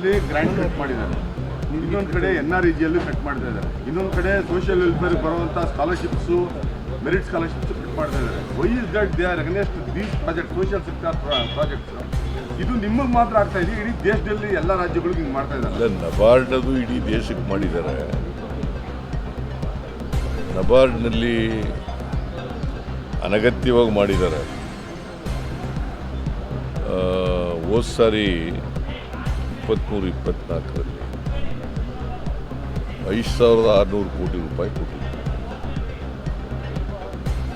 ಅಲ್ಲಿ grant cut ಮಾಡಿದ್ದಾರೆ, ಇನ್ನೊಂದು ಕಡೆ NREGಯಲ್ಲಿ ಕಟ್ ಮಾಡ್ತಾ ಇದ್ದಾರೆ, ಇನ್ನೊಂದು ಕಡೆ ಸೋಷಿಯಲ್ ವೆಲ್ಫೇರ್ ಬರುವಂಥ ಸ್ಕಾಲರ್ಶಿಪ್ಸು ಮೆರಿಟ್ ಸ್ಕಾಲರ್ಶಿಪ್ಸ್ ಕಟ್ ಮಾಡ್ತಾ ಇದ್ದಾರೆ. Why is that they are against these project social sector projects? ಇದು ನಿಮಗೆ ಮಾತ್ರ ಆಗ್ತಾ ಇದೆ, ಇಡೀ ದೇಶದಲ್ಲಿ ಎಲ್ಲ ರಾಜ್ಯಗಳಿಗೂ ಹಿಂಗೆ ಮಾಡ್ತಾ ಇದ್ದಾರೆ. ನಬಾರ್ಡದು ಇಡೀ ದೇಶಕ್ಕೆ ಮಾಡಿದ್ದಾರೆ. ನಬಾರ್ಡ್ನಲ್ಲಿ ಅನಗತ್ಯವಾಗಿ ಮಾಡಿದ್ದಾರೆ. ಹೋದ ಸಾರಿ 23-24ರಲ್ಲಿ 5,600 ಕೋಟಿ ರೂಪಾಯಿ ಕೊಟ್ಟಿದ್ದಾರೆ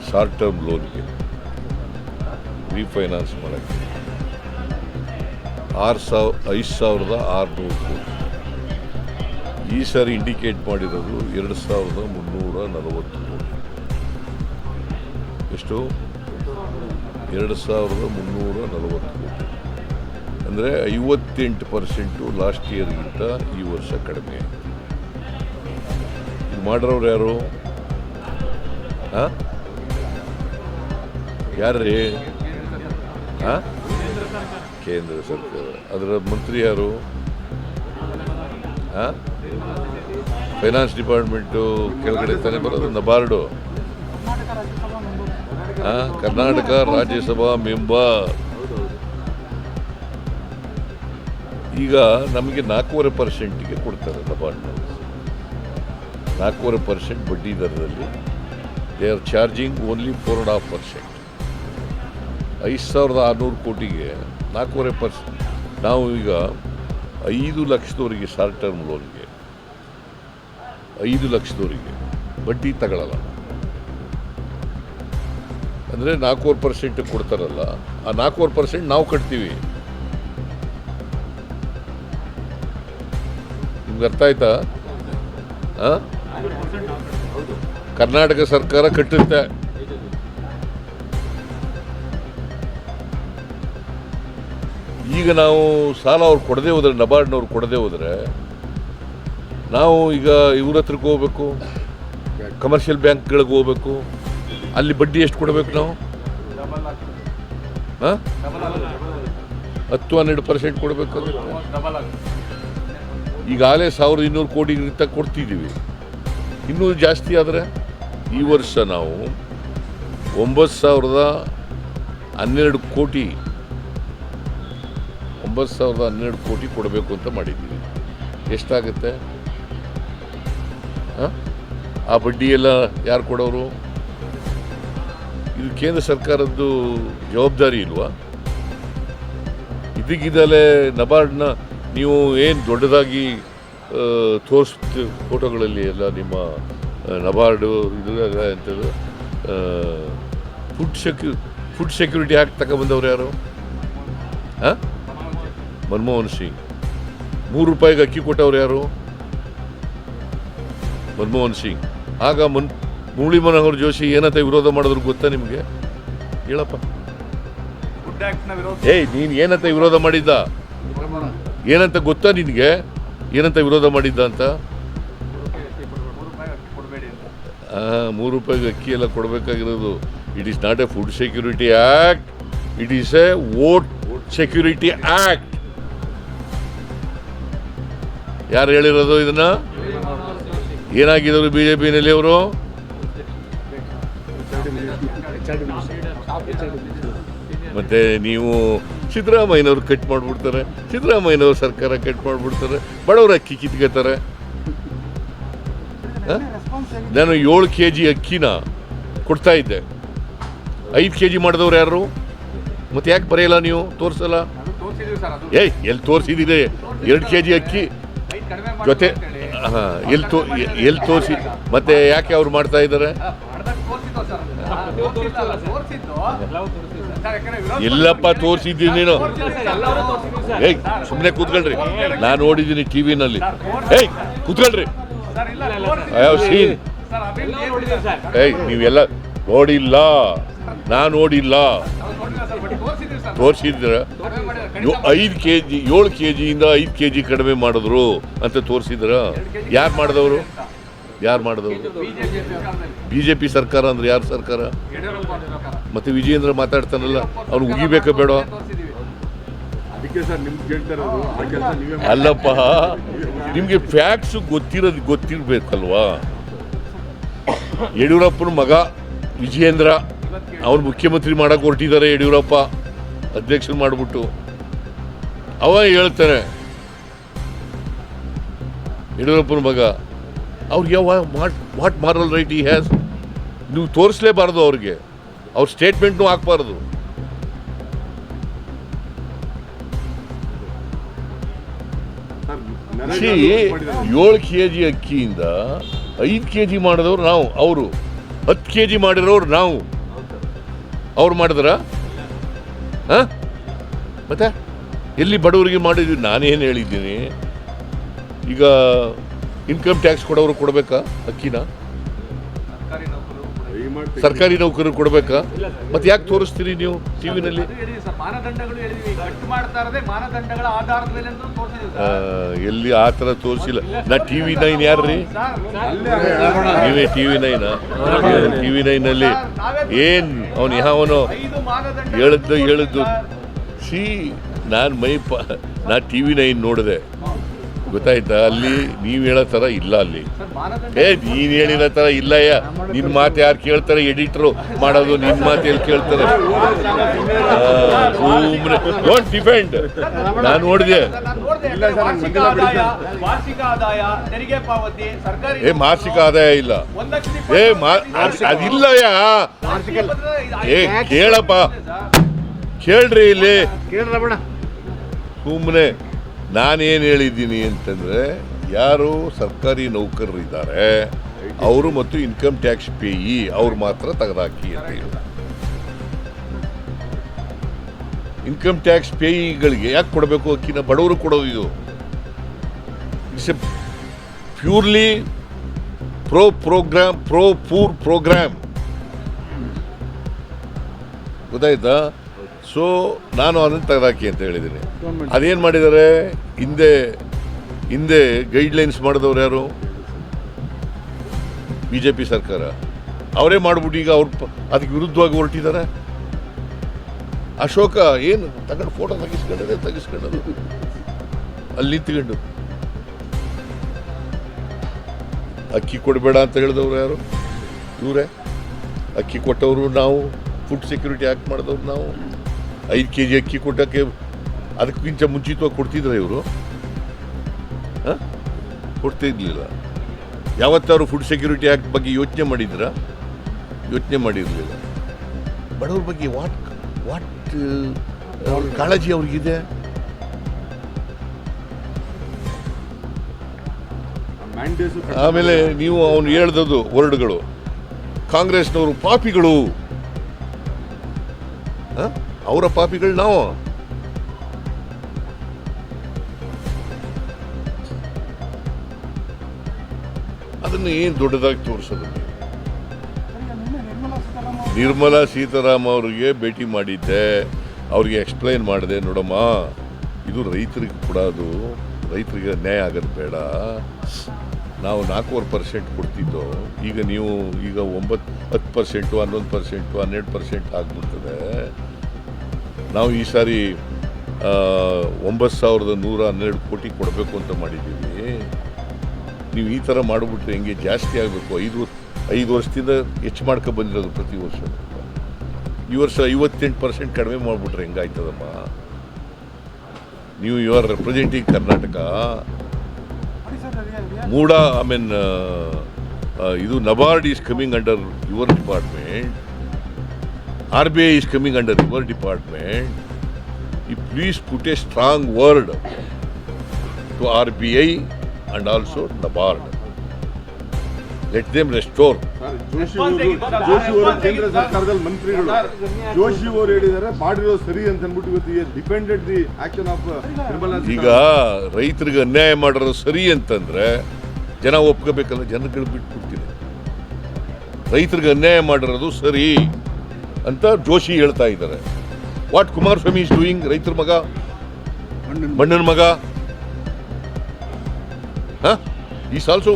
ಶಾರ್ಟ್ ಟರ್ಮ್ ಲೋನ್ಗೆ ರೀಫೈನಾನ್ಸ್ ಮಾಡೋಕ್ಕೆ. 5,600 ಕೋಟಿ. ಈ ಸಾರಿ ಇಂಡಿಕೇಟ್ ಮಾಡಿರೋದು 2,340 ಕೋಟಿ. ಎಷ್ಟು? 2,340 ಕೋಟಿ. ಅಂದರೆ 58% ಲಾಸ್ಟ್ ಇಯರ್ಗಿಂತ ಈ ವರ್ಷ ಕಡಿಮೆ. ಇದು ಮಾಡಿರೋರು ಯಾರು? ಯಾರ್ರೀ? ಕೇಂದ್ರ ಸರ್ಕಾರ. ಅದರ ಮಂತ್ರಿ ಯಾರು? ಫೈನಾನ್ಸ್ ಡಿಪಾರ್ಟ್ಮೆಂಟು ಕೆಳಗಡೆ ತಾನೇ ಬರೋದು ನಬಾರ್ಡು. ಕರ್ನಾಟಕ ರಾಜ್ಯಸಭಾ ಮೆಂಬರ್. ಈಗ ನಮಗೆ 4.5%ಗೆ ಕೊಡ್ತಾರೆ ನಬಾರ್ಡ್ನಲ್ಲಿ. 4.5% ಬಡ್ಡಿ ದರದಲ್ಲಿ. They are charging only 4.5%. 5,600 ಕೋಟಿಗೆ 4.5%. ನಾವು ಈಗ 5 ಲಕ್ಷದವರಿಗೆ ಶಾರ್ಟ್ ಟರ್ಮ್ ಲೋನ್ಗೆ 5 ಲಕ್ಷದವರಿಗೆ ಬಡ್ಡಿ ತಗೊಳ್ಳಲ್ಲ. ಅಂದರೆ 4% ಕೊಡ್ತಾರಲ್ಲ, ಆ 4% ನಾವು ಕಟ್ತೀವಿ. ನಿಮ್ಗೆ ಅರ್ಥ ಆಯ್ತಾ? ಕರ್ನಾಟಕ ಸರ್ಕಾರ ಕಟ್ಟುತ್ತೆ. ಈಗ ನಾವು ಸಾಲ ಅವ್ರು ಕೊಡದೆ ಹೋದರೆ, ನಬಾರ್ಡ್ನವ್ರು ಕೊಡದೆ ಹೋದರೆ, ನಾವು ಈಗ ಇವ್ರ ಹತ್ರಕ್ಕೆ ಹೋಗ್ಬೇಕು, ಕಮರ್ಷಿಯಲ್ ಬ್ಯಾಂಕ್ಗಳಿಗೆ ಹೋಗ್ಬೇಕು. ಅಲ್ಲಿ ಬಡ್ಡಿ ಎಷ್ಟು ಕೊಡಬೇಕು ನಾವು? 10-12% ಕೊಡಬೇಕಾಗುತ್ತೆ. ಈಗಾಗಲೇ 1,200 ಕೋಟಿಗಿಂತ ಕೊಡ್ತಿದ್ದೀವಿ. ಇನ್ನೂ ಜಾಸ್ತಿ ಆದರೆ ಈ ವರ್ಷ ನಾವು 9,012 ಕೋಟಿ 9,012 ಕೋಟಿ ಕೊಡಬೇಕು ಅಂತ ಮಾಡಿದ್ದೀವಿ. ಎಷ್ಟಾಗುತ್ತೆ? ಆ ಬಡ್ಡಿ ಎಲ್ಲ ಯಾರು ಕೊಡೋರು? ಇದು ಕೇಂದ್ರ ಸರ್ಕಾರದ್ದು ಜವಾಬ್ದಾರಿ ಇಲ್ವಾ? ಇದಕ್ಕಿದಲೇ ನಬಾರ್ಡ್ನ ನೀವು ಏನು ದೊಡ್ಡದಾಗಿ ಫೋಟೋಗಳಲ್ಲಿ ಎಲ್ಲ ನಿಮ್ಮ ನಬಾರ್ಡು ಇದು ಎಂಥದ್ದು ಫುಡ್ ಸೆಕ್ಯೂರಿಟಿ ಆ್ಯಕ್ಟ್ ತಗೊಬಂದವ್ರು ಯಾರು? ಮನಮೋಹನ್ ಸಿಂಗ್. 3 ರೂಪಾಯಿಗೆ ಅಕ್ಕಿ ಕೊಟ್ಟವ್ರು ಯಾರು? ಮನಮೋಹನ್ ಸಿಂಗ್. ಆಗ ಮುರಳಿ ಮನೋಹರ್ ಜೋಶಿ ಏನಂತ ವಿರೋಧ ಮಾಡಿದ್ರು ಗೊತ್ತಾ ನಿಮಗೆ? ಹೇಳಪ್ಪ. ನೀನು ಏನಂತ ವಿರೋಧ ಮಾಡಿದ್ದ? ಏನಂತ ಗೊತ್ತಾ ನಿನಗೆ? ಏನಂತ ವಿರೋಧ ಮಾಡಿದ್ದ ಅಂತ? 3 ರೂಪಾಯಿಗೆ ಅಕ್ಕಿ ಎಲ್ಲ ಕೊಡಬೇಕಾಗಿರೋದು. It is not a food security act, it is a vote security act. ಯಾರು ಹೇಳಿರೋದು ಇದನ್ನ? ಏನಾಗಿದ್ರು ಬಿಜೆಪಿನಲ್ಲಿ ಅವರು? ಮತ್ತೆ ನೀವು ಸಿದ್ದರಾಮಯ್ಯನವ್ರು ಕಟ್ ಮಾಡಿಬಿಡ್ತಾರೆ, ಸಿದ್ದರಾಮಯ್ಯನವ್ರ ಸರ್ಕಾರ ಕಟ್ ಮಾಡಿಬಿಡ್ತಾರೆ, ಬಡವರ ಅಕ್ಕಿ ಕಿತ್ಕೋತಾರೆ. ನಾನು 7 kg ಅಕ್ಕಿನ ಕೊಡ್ತಾ ಇದ್ದೆ, 5 kg ಮಾಡಿದವ್ರು ಯಾರು? ಮತ್ತೆ ಯಾಕೆ ಬರೆಯಲ್ಲ ನೀವು? ತೋರಿಸಲ್ಲ? ಎಲ್ಲಿ ತೋರಿಸಿದ್ದೀರಿ? 2 kg ಅಕ್ಕಿ ಜೊತೆ ಎಲ್ಲಿ ತೋರಿಸಿ? ಮತ್ತೆ ಯಾಕೆ ಅವ್ರು ಮಾಡ್ತಾ ಇದ್ದಾರೆ? ಎಲ್ಲಪ್ಪ ತೋರಿಸಿದ್ದೀನಿ ನೀನು? ಸುಮ್ಮನೆ ಕೂತ್ಕೊಳ್ರಿ, ನಾನು ನೋಡಿದ್ದೀನಿ ಟಿವಿನಲ್ಲಿ. ಕೂತ್ಕೊಳ್ರಿ. ನೀವೆಲ್ಲ ನೋಡಿಲ್ಲ, ನಾನು ನೋಡಿಲ್ಲ. ತೋರಿಸಿದ್ರ 5 kg 7 kgಯಿಂದ 5 kg ಕಡಿಮೆ ಮಾಡಿದ್ರು ಅಂತ ತೋರಿಸಿದ್ರ? ಯಾರು ಮಾಡಿದವರು? BJP ಸರ್ಕಾರ ಅಂದ್ರೆ ಯಾರು ಸರ್ಕಾರ? ಮತ್ತೆ ವಿಜಯೇಂದ್ರ ಮಾತಾಡ್ತಾನಲ್ಲ, ಅವ್ನು ಉಗಿಬೇಕಾ ಬೇಡ? ಅದಕ್ಕೆ ಸರ್ ನಿಮ್ಗೆ ಕೇಳ್ತಾ ಇರೋದು ಆ ಕೆಲಸ ನೀವೇ ಮಾಡಿ. ಅಲ್ಲಪ್ಪ, ನಿಮಗೆ ಫ್ಯಾಕ್ಟ್ಸ್ ಗೊತ್ತಿರಬೇಕಲ್ವಾ? ಯಡಿಯೂರಪ್ಪನ ಮಗ ವಿಜಯೇಂದ್ರ ಅವ್ರು ಮುಖ್ಯಮಂತ್ರಿ ಮಾಡಕ್ಕೆ ಹೊರಟಿದ್ದಾರೆ. ಯಡಿಯೂರಪ್ಪ ಅಧ್ಯಕ್ಷರು ಮಾಡಿಬಿಟ್ಟು ಅವ ಹೇಳ್ತಾನೆ, ಯಡಿಯೂರಪ್ಪನ ಮಗ ಅವ್ರಿಗೆ ವಾಟ್ ಮಾರಲ್ ರೈಟ್ ಈ ಹ್ಯಾಸ್. ನೀವು ತೋರಿಸ್ಲೇಬಾರ್ದು ಅವ್ರಿಗೆ, ಅವ್ರ ಸ್ಟೇಟ್ಮೆಂಟ್ನು ಹಾಕ್ಬಾರ್ದು. ಸರ್, 7 kg ಅಕ್ಕಿಯಿಂದ 5 kg ಮಾಡಿದವ್ರು ನಾವು, ಅವರು 10 kg ಮಾಡಿರೋರು ನಾವು. ಅವ್ರು ಮಾಡಿದ್ರ ಮತ್ತೆ ಎಲ್ಲಿ ಬಡವರಿಗೆ ಮಾಡಿದ್ವಿ? ನಾನೇನು ಹೇಳಿದ್ದೀನಿ, ಈಗ ಇನ್ಕಮ್ ಟ್ಯಾಕ್ಸ್ ಕೊಡೋರು ಕೊಡಬೇಕಾ ಅಕ್ಕಿನ? ಸರ್ಕಾರಿ ನೌಕರರು ಕೊಡಬೇಕಾ? ಮತ್ತೆ ಯಾಕೆ ತೋರಿಸ್ತೀರಿ ನೀವು ಟಿವಿನಲ್ಲಿ? ಎಲ್ಲಿ ಆ ಥರ ತೋರಿಸಿಲ್ಲ. ನಾ TV9 ಯಾರ್ರಿ? ನೀವೇ TV9? TV9ನಲ್ಲಿ ಏನು ಅವನು ಯಾವನೋ ಹೇಳಿದ್ದು ಸಿ ನಾನು ನಾ TV9 ನೋಡಿದೆ, ಗೊತ್ತಾಯ್ತಾ? ಅಲ್ಲಿ ನೀವು ಹೇಳೋ ಥರ ಇಲ್ಲ. ಅಲ್ಲಿ ನೀನು ಹೇಳಿರೋ ಥರ ಇಲ್ಲಯ್ಯ. ನಿನ್ನ ಮಾತು ಯಾರು ಕೇಳ್ತಾರೆ? ಎಡಿಟ್ರು ಮಾಡೋದು ನಿನ್ನ ಮಾತು ಎಲ್ಲಿ ಕೇಳ್ತಾರೆ? ಸುಮ್ಮನೆ ಡೋಂಟ್ ಡಿಫೆಂಡ್. ನಾನು ನೋಡಿದೆ. ಮಾಸಿಕ ಆದಾಯ ಇಲ್ಲ. ಅದಿಲ್ಲಯ್ಯ. ಕೇಳಪ್ಪ, ಕೇಳ್ರಿ ಇಲ್ಲಿ. ಸುಮ್ಮನೆ ನಾನೇನು ಹೇಳಿದ್ದೀನಿ ಅಂತಂದರೆ, ಯಾರು ಸರ್ಕಾರಿ ನೌಕರರು ಇದ್ದಾರೆ ಅವರು ಮತ್ತು ಇನ್ಕಮ್ ಟ್ಯಾಕ್ಸ್ ಪೇಯಿ ಅವ್ರು ಮಾತ್ರ ತೆಗೆದಾಕಿ ಅಂತ ಹೇಳಿ. ಇನ್ಕಮ್ ಟ್ಯಾಕ್ಸ್ ಪೇಯಿಗಳಿಗೆ ಯಾಕೆ ಕೊಡಬೇಕು ಅಕ್ಕಿನ? ಬಡವರು ಕೊಡೋದು ಇದು. It's a purely poor program, ಗೊತ್ತಾಯ್ತಾ? ಸೊ ನಾನು ಅದನ್ನು ತೆಗೆದಾಕಿ ಅಂತ ಹೇಳಿದ್ದೀನಿ. ಅದೇನು ಮಾಡಿದ್ದಾರೆ? ಹಿಂದೆ ಗೈಡ್ಲೈನ್ಸ್ ಮಾಡಿದವ್ರು ಯಾರು? BJP ಸರ್ಕಾರ. ಅವರೇ ಮಾಡಿಬಿಟ್ಟು ಈಗ ಅದಕ್ಕೆ ವಿರುದ್ಧವಾಗಿ ಹೊರಟಿದ್ದಾರೆ. ಅಶೋಕ ಏನು ತಗೊಂಡು ಫೋಟೋ ತೆಗಿಸ್ಕೊಂಡದು ಅಲ್ಲಿ ನಿಂತ್ಕೊಂಡು. ಅಕ್ಕಿ ಕೊಡಬೇಡ ಅಂತ ಹೇಳಿದವ್ರು ಯಾರು? ಇವರೇ. ಅಕ್ಕಿ ಕೊಟ್ಟವರು ನಾವು. ಫುಡ್ ಸೆಕ್ಯೂರಿಟಿ ಆ್ಯಕ್ಟ್ ಮಾಡಿದವ್ರು ನಾವು. 5 kg ಅಕ್ಕಿ ಕೊಟ್ಟಕ್ಕೆ ಅದಕ್ಕಿಂತ ಮುಂಚಿತವಾಗಿ ಕೊಡ್ತಿದ್ರು ಇವರು? ಕೊಡ್ತಿರ್ಲಿಲ್ಲ. ಯಾವತ್ತಾರು ಫುಡ್ ಸೆಕ್ಯೂರಿಟಿ ಆ್ಯಕ್ಟ್ ಬಗ್ಗೆ ಯೋಚನೆ ಮಾಡಿದ್ರಾ? ಯೋಚನೆ ಮಾಡಿರಲಿಲ್ಲ. ಬಡವ್ರ ಬಗ್ಗೆ ವಾಟ್ ಕಾಳಜಿ ಅವ್ರಿಗಿದೆ? ಆಮೇಲೆ ನೀವು ಅವನು ಹೇಳ್ದದ್ದು ವರ್ಡ್ಗಳು, ಕಾಂಗ್ರೆಸ್ನವರು ಪಾಪಿಗಳು. ಅವರ ಪಾಪಿಗಳು ನಾವು. ಅದನ್ನು ಏನು ದೊಡ್ಡದಾಗಿ ತೋರಿಸೋದು? ನಿರ್ಮಲಾ ಸೀತಾರಾಮ್ ಅವರಿಗೆ ಭೇಟಿ ಮಾಡಿದ್ದೆ, ಅವ್ರಿಗೆ ಎಕ್ಸ್ಪ್ಲೈನ್ ಮಾಡಿದೆ, ನೋಡಮ್ಮ ಇದು ರೈತರಿಗೆ ಕೊಡೋದು, ರೈತರಿಗೆ ಅನ್ಯಾಯ ಆಗೋದು ಬೇಡ. ನಾವು 4% ಕೊಡ್ತಿದ್ದೋ, ಈಗ ನೀವು 10%, 11%, 12% ಆಗಿಬಿಡ್ತದೆ. ನಾವು ಈ ಸಾರಿ 9,112 ಕೋಟಿ ಕೊಡಬೇಕು ಅಂತ ಮಾಡಿದ್ದೀವಿ. ನೀವು ಈ ಥರ ಮಾಡಿಬಿಟ್ರೆ ಹೆಂಗೆ? ಜಾಸ್ತಿ ಆಗಬೇಕು. 5 ವರ್ಷದಿಂದ ಹೆಚ್ಚು ಮಾಡ್ಕೊ ಬಂದಿರೋದು ಪ್ರತಿ ವರ್ಷ. ಈ ವರ್ಷ 58% ಕಡಿಮೆ ಮಾಡಿಬಿಟ್ರೆ ಹೆಂಗಾಯ್ತದಮ್ಮ? ನೀವು ಯು ಆರ್ ರೆಪ್ರೆಸೆಂಟಿಂಗ್ ಕರ್ನಾಟಕ. ಮೂಡ ಇದು NABARD is coming under your department. RBI is coming under your department. You please put a strong word to RBI and also NABARD. Let them restore. Joshi ಅವರು ಕೇಂದ್ರ ಸರ್ಕಾರದಲ್ಲಿ ಮಂತ್ರಿಗಳು. ಜೋಶಿ ಅವರು ಹೇಳಿದ್ದಾರೆ ಮಾಡಿರೋ ಸರಿ ಅಂತ ಅಂದ್ಬಿಟ್ಟು ಇವತ್ತು depended the action of Nirmala. ಈಗ ರೈತರಿಗೆ ಅನ್ಯಾಯ ಮಾಡಿರೋದು ಸರಿ ಅಂತಂದ್ರೆ ಜನ ಒಪ್ಕೋಬೇಕಲ್ಲ. ಜನಗಳು ಬಿಟ್ಬಿಡ್ತೀನಿ. ರೈತರಿಗೆ ಅನ್ಯಾಯ ಮಾಡಿರೋದು ಸರಿ ಅಂತ ಜೋಶಿ ಹೇಳ್ತಾ ಇದ್ದಾರೆ. What Kumaraswamy is doing? ರೈತರ ಮಗ, ಮಣ್ಣನ ಮಗ. Is also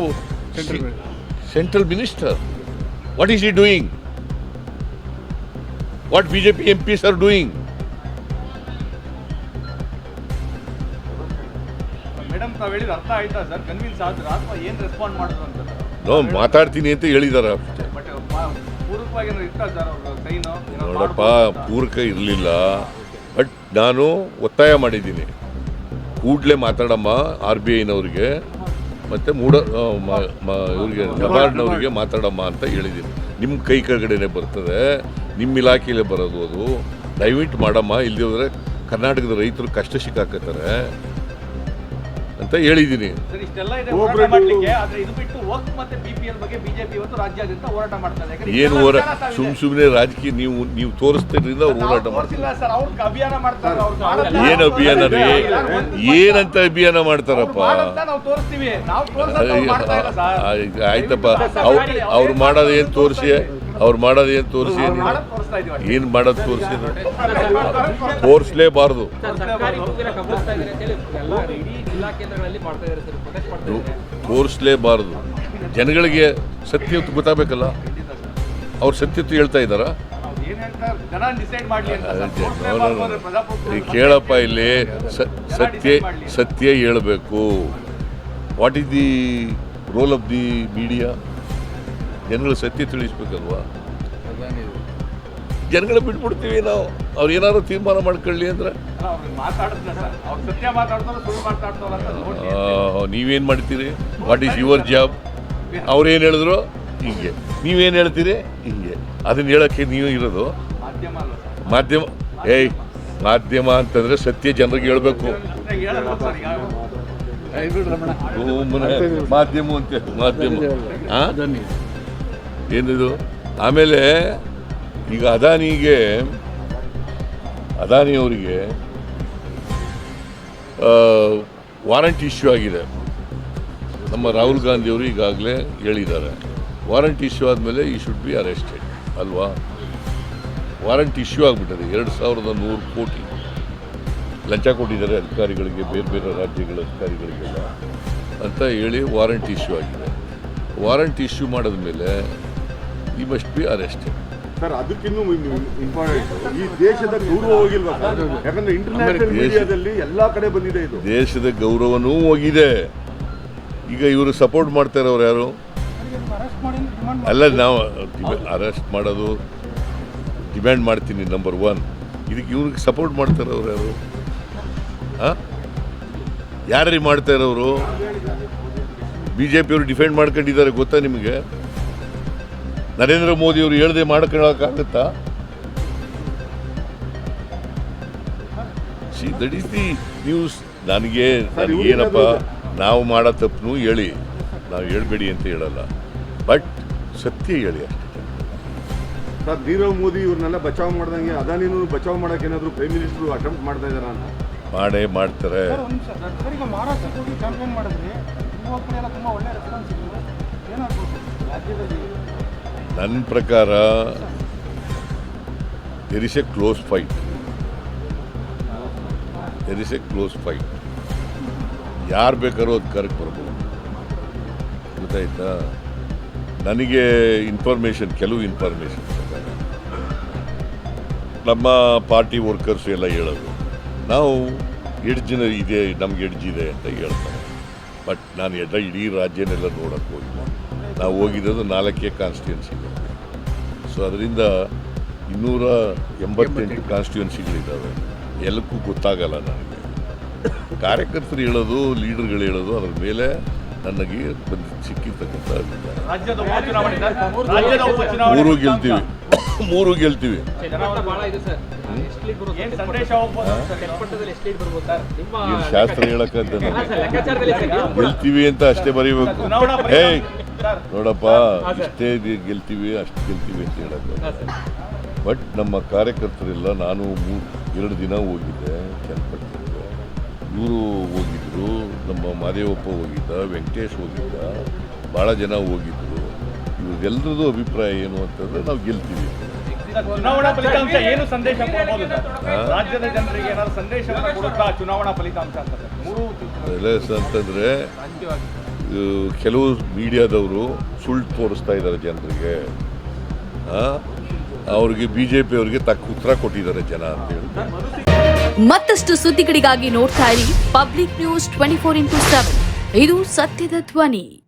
central minister. What is he doing? What BJP MPs are doing? ತಾವು ಹೇಳಿದ ಅರ್ಥ ಆಯ್ತಾ ಸರ್? ಕನ್ವಿನ್ಸ್ ಆದ್ರ ಅಥವಾ ಏನು ರೆಸ್ಪಾಂಡ್ ಮಾಡಿದ್ರು ಅಂತ? ಮಾತಾಡ್ತೀನಿ ಅಂತ ಹೇಳಿದಾರ. ಬಟ್ ಪೂರ್ವಕವಾಗಿ ಏನಾದ್ರು ಇರ್ತಾ ಸರ್ ಅವ್ರ ಕೈನೋ? ನೋಡಪ್ಪ, ಪೂರಕ ಇರಲಿಲ್ಲ. ಬಟ್ ನಾನು ಒತ್ತಾಯ ಮಾಡಿದ್ದೀನಿ, ಕೂಡಲೇ ಮಾತಾಡಮ್ಮ RBIನವ್ರಿಗೆ ಮತ್ತು ಇವ್ರಿಗೆ ನಬಾರ್ಡ್ನವ್ರಿಗೆ ಮಾತಾಡಮ್ಮ ಅಂತ ಹೇಳಿದ್ದೀನಿ. ನಿಮ್ಮ ಕೈ ಕೆಳಗಡೆನೆ ಬರ್ತದೆ, ನಿಮ್ಮ ಇಲಾಖೆಯಲ್ಲೇ ಬರೋದು ಅದು. ದಯವಿಟ್ಟು ಮಾಡಮ್ಮ, ಇಲ್ಲದಿದ್ರೆ ಕರ್ನಾಟಕದ ರೈತರು ಕಷ್ಟ ಸಿಕ್ಕಾಕತ್ತಾರೆ ಅಂತ ಹೇಳಿದ್ದೀನಿ. ಸರ್, ಇಷ್ಟೆಲ್ಲ ಇದೆ ಹೋರಾಟ ಮಾಡ್ಲಿಕ್ಕೆ, ಆದ್ರೆ ಇದು ಬಿಟ್ಟು ವಕ್ಫ್ ಮತ್ತೆ BPL ಬಗ್ಗೆ ಬಿಜೆಪಿ ಇವತ್ತು ರಾಜ್ಯಾದ್ಯಂತ ಹೋರಾಟ ಮಾಡ್ತಾರೆ. ಏನು ಸುಮ್ಮನೆ ರಾಜಕೀಯ ನೀವು ತೋರಿಸ್ತಿದ್ರಿಂದ ಅವ್ರು ಹೋರಾಟ ಮಾಡ್ತಾರೆ. ಅಭಿಯಾನ ಮಾಡ್ತಾರೆ. ಏನು ಅಭಿಯಾನ ರೀ? ಏನಂತ ಅಭಿಯಾನ ಮಾಡ್ತಾರಪ್ಪ? ನಾವು ತೋರಿಸ್ತೀವಿ, ನಾವು ಆಯ್ತಪ್ಪ, ಅವ್ರು ಮಾಡೋದೇನು ತೋರಿಸಿ, ಅವ್ರು ಮಾಡೋದೇನು ತೋರಿಸಿ, ಏನು ಮಾಡೋದು ತೋರಿಸಿ, ತೋರಿಸ್ಲೇಬಾರ್ದು. ತೋರಿಸ್ಲೇಬಾರ್ದು. ಜನಗಳಿಗೆ ಸತ್ಯತ್ತು ಗೊತ್ತಾಗಬೇಕಲ್ಲ. ಅವ್ರು ಸತ್ಯತ್ತು ಹೇಳ್ತಾ ಇದ್ದಾರಾ? ಕೇಳಪ್ಪ, ಇಲ್ಲಿ ಸತ್ಯ ಹೇಳಬೇಕು. What is the role of the media? ಜನಗಳು ಸತ್ಯ ತಿಳಿಸ್ಬೇಕಲ್ವಾ? ಜನಗಳು ಬಿಟ್ಬಿಡ್ತೀವಿ ನಾವು, ಅವ್ರು ಏನಾದ್ರು ತೀರ್ಮಾನ ಮಾಡ್ಕೊಳ್ಳಿ ಅಂದ್ರೆ. ನೀವೇನು ಮಾಡ್ತೀರಿ? What is your job? ಅವ್ರೇನು ಹೇಳಿದ್ರು ಹಿಂಗೆ, ನೀವೇನು ಹೇಳ್ತೀರಿ ಹಿಂಗೆ. ಅದನ್ನ ಹೇಳೋಕ್ಕೆ ನೀವು ಇರೋದು ಮಾಧ್ಯಮ. ಮಾಧ್ಯಮ ಅಂತಂದರೆ ಸತ್ಯ ಜನರಿಗೆ ಹೇಳ್ಬೇಕು. ಮಾಧ್ಯಮ ಅಂತ ಮಾಧ್ಯಮ ಏನಿದು? ಆಮೇಲೆ ಈಗ ಅದಾನಿಯವರಿಗೆ ವಾರಂಟ್ ಇಶ್ಯೂ ಆಗಿದೆ. ನಮ್ಮ ರಾಹುಲ್ ಗಾಂಧಿಯವರು ಈಗಾಗಲೇ ಹೇಳಿದ್ದಾರೆ, ವಾರಂಟ್ ಇಶ್ಯೂ ಆದಮೇಲೆ ಈ ಶುಡ್ ಬಿ ಅರೆಸ್ಟೆಡ್ ಅಲ್ವಾ? ವಾರಂಟ್ ಇಶ್ಯೂ ಆಗಿಬಿಟ್ಟದೆ. 2100 ಕೋಟಿ ಲಂಚ ಕೊಟ್ಟಿದ್ದಾರೆ ಅಧಿಕಾರಿಗಳಿಗೆ, ಬೇರೆ ಬೇರೆ ರಾಜ್ಯಗಳ ಅಧಿಕಾರಿಗಳಿಗೆಲ್ಲ ಅಂತ ಹೇಳಿ ವಾರಂಟ್ ಇಶ್ಯೂ ಆಗಿದೆ. ವಾರಂಟ್ ಇಶ್ಯೂ ಮಾಡಿದ್ಮೇಲೆ he must be arrested. Sir, ಅದಕ್ಕಿನ್ನೂ ಇಂಪಾರ್ಟೆಂಟ್, ಈ ದೇಶದ ಗೌರವ ಹೋಗಿಲ್ವಾ ಸರ್? ಯಾಕಂದ್ರೆ ಇಂಟರ್ನ್ಯಾಷನಲ್ ಮೀಡಿಯಾದಲ್ಲಿ ಎಲ್ಲಾ ಕಡೆ ಬಂದಿದೆ ಇದು. ದೇಶದ ಗೌರವನೂ ಹೋಗಿದೆ. ಈಗ ಇವರು ಸಪೋರ್ಟ್ ಮಾಡ್ತಾ ಇರೋರು ಯಾರು? ಅಲ್ಲ, ನಾವು ಅರೆಸ್ಟ್ ಮಾಡೋದು ಡಿಮ್ಯಾಂಡ್ ಮಾಡ್ತೀನಿ, ನಂಬರ್ 1. ಇದಕ್ಕೆ ಇವ್ರಿಗೆ ಸಪೋರ್ಟ್ ಮಾಡ್ತಾ ಇರೋರು ಯಾರು? ಯಾರು ಮಾಡ್ತಾ ಇರೋರು? BJP ಅವರು ಡಿಫೆಂಡ್ ಮಾಡ್ಕೊಂಡಿದ್ದಾರೆ, ಗೊತ್ತಾ ನಿಮಗೆ? ನರೇಂದ್ರ ಮೋದಿ ಅವರು ಹೇಳ್ದೆ ಮಾಡ್ಕೊಳ್ಳೋಕ್ಕಾಗತ್ತಾ? That is the news. ನನಗೇನಪ್ಪ, ನಾವು ಮಾಡೋ ತಪ್ಪು ಹೇಳಿ, ನಾವು ಹೇಳ್ಬೇಡಿ ಅಂತ ಹೇಳಲ್ಲ, ಬಟ್ ಸತ್ಯ ಹೇಳಿ ಅಷ್ಟೇ. ಸರ್, ನೀರವ್ ಮೋದಿ ಇವ್ರನ್ನೆಲ್ಲ ಬಚಾವ್ ಮಾಡ್ದಂಗೆ ಅದಾನಿನೂ ಬಚಾವ್ ಮಾಡಕ್ಕೆ ಏನಾದ್ರು ಪ್ರೈಮ್ ಮಿನಿಸ್ಟರ್ ಅಟೆಂಪ್ಟ್ ಮಾಡ್ತಾ ಇದಾರ ಅಂತ? ಮಾಡ್ತಾರೆ. ನನ್ನ ಪ್ರಕಾರ there is a close fight. ಯಾರು ಬೇಕಾದ್ರೂ ಅಧಿಕಾರಕ್ಕೆ ಬರ್ಬೋದು, ಗೊತ್ತಾಯ್ತಾ? ನನಗೆ ಕೆಲವು ಇನ್ಫಾರ್ಮೇಷನ್ ನಮ್ಮ ಪಾರ್ಟಿ ವರ್ಕರ್ಸ್ ಎಲ್ಲ ಹೇಳೋದು, ನಾವು ಎಡ್ಜಿನ ಇದೆ, ನಮ್ಗೆ ಎಡ್ಜಿದೆ ಅಂತ ಹೇಳ್ತಾರೆ. ಬಟ್ ನಾನು ಇಡೀ ರಾಜ್ಯನೆಲ್ಲ ನೋಡೋಕ್ಕೆ ಹೋಗಿಲ್ಲ. ನಾವು ಹೋಗಿದ್ದು 4 ಕಾನ್ಸ್ಟಿಟ್ಯೂನ್ಸಿಗೆ. ಸೊ ಅದರಿಂದ 288 ಕಾನ್ಸ್ಟಿಟ್ಯೂನ್ಸಿಗಳಿದ್ದಾವೆ. ಎಲ್ಲಕ್ಕೂ ಗೊತ್ತಾಗಲ್ಲ ನನಗೆ. ಕಾರ್ಯಕರ್ತರು ಹೇಳೋದು, ಲೀಡರ್ಗಳು ಹೇಳೋದು, ಅದ್ರ ಮೇಲೆ ನನಗೆ ಸಿಕ್ಕಿರ್ತಕ್ಕಂಥ ಮೂರು ಗೆಲ್ತೀವಿ. ಶಾಸ್ತ್ರ ಹೇಳಕ್ಕಂತ ಗೆಲ್ತೀವಿ ಅಂತ ಅಷ್ಟೇ ಬರೀಬೇಕು. ನೋಡಪ್ಪ, ಇಷ್ಟೇ ಗೆಲ್ತೀವಿ, ಅಷ್ಟು ಗೆಲ್ತೀವಿ ಅಂತ ಹೇಳಕ್ಕೆ. ಬಟ್ ನಮ್ಮ ಕಾರ್ಯಕರ್ತರೆಲ್ಲ, ನಾನು 2 ದಿನ ಹೋಗಿದ್ದೆ ಚನ್ನಪಟ್ಟಣಕ್ಕೆ, ಇವರು ಹೋಗಿದ್ರು, ನಮ್ಮ ಮಾದೇವಪ್ಪ ಹೋಗಿದ್ದ, ವೆಂಕಟೇಶ್ ಹೋಗಿದ್ದ, ಭಾಳ ಜನ ಹೋಗಿದ್ರು. ಇವ್ರಿಗೆಲ್ಲರದ್ದು ಅಭಿಪ್ರಾಯ ಏನು ಅಂತಂದ್ರೆ ನಾವು ಗೆಲ್ತೀವಿ. ಚುನಾವಣಾ ಫಲಿತಾಂಶ ಏನು ಸಂದೇಶ ಕೊಡಬಹುದು? ರಾಜ್ಯದ ಜನರಿಗೆ ಏನಾದ್ರು ಸಂದೇಶವನ್ನು ಕೊಡುತ್ತಾ ಚುನಾವಣಾ ಫಲಿತಾಂಶ ಅಂತಂದ್ರೆ ಕೆಲವು ಮೀಡಿಯಾದವರು ಸುಳ್ಳು ತೋರಿಸ್ತಾ ಇದ್ದಾರೆ ಜನರಿಗೆ. ಅವ್ರಿಗೆ BJP ಅವ್ರಿಗೆ ತಕ್ಕ ಉತ್ತರ ಕೊಟ್ಟಿದ್ದಾರೆ ಜನ ಅಂತ ಹೇಳಿ. ಮತ್ತಷ್ಟು ಸುದ್ದಿಗಳಿಗಾಗಿ ನೋಡ್ತಾ ಇರಿ ಪಬ್ಲಿಕ್ ನ್ಯೂಸ್ 24x7. ಇದು ಸತ್ಯದ ಧ್ವನಿ.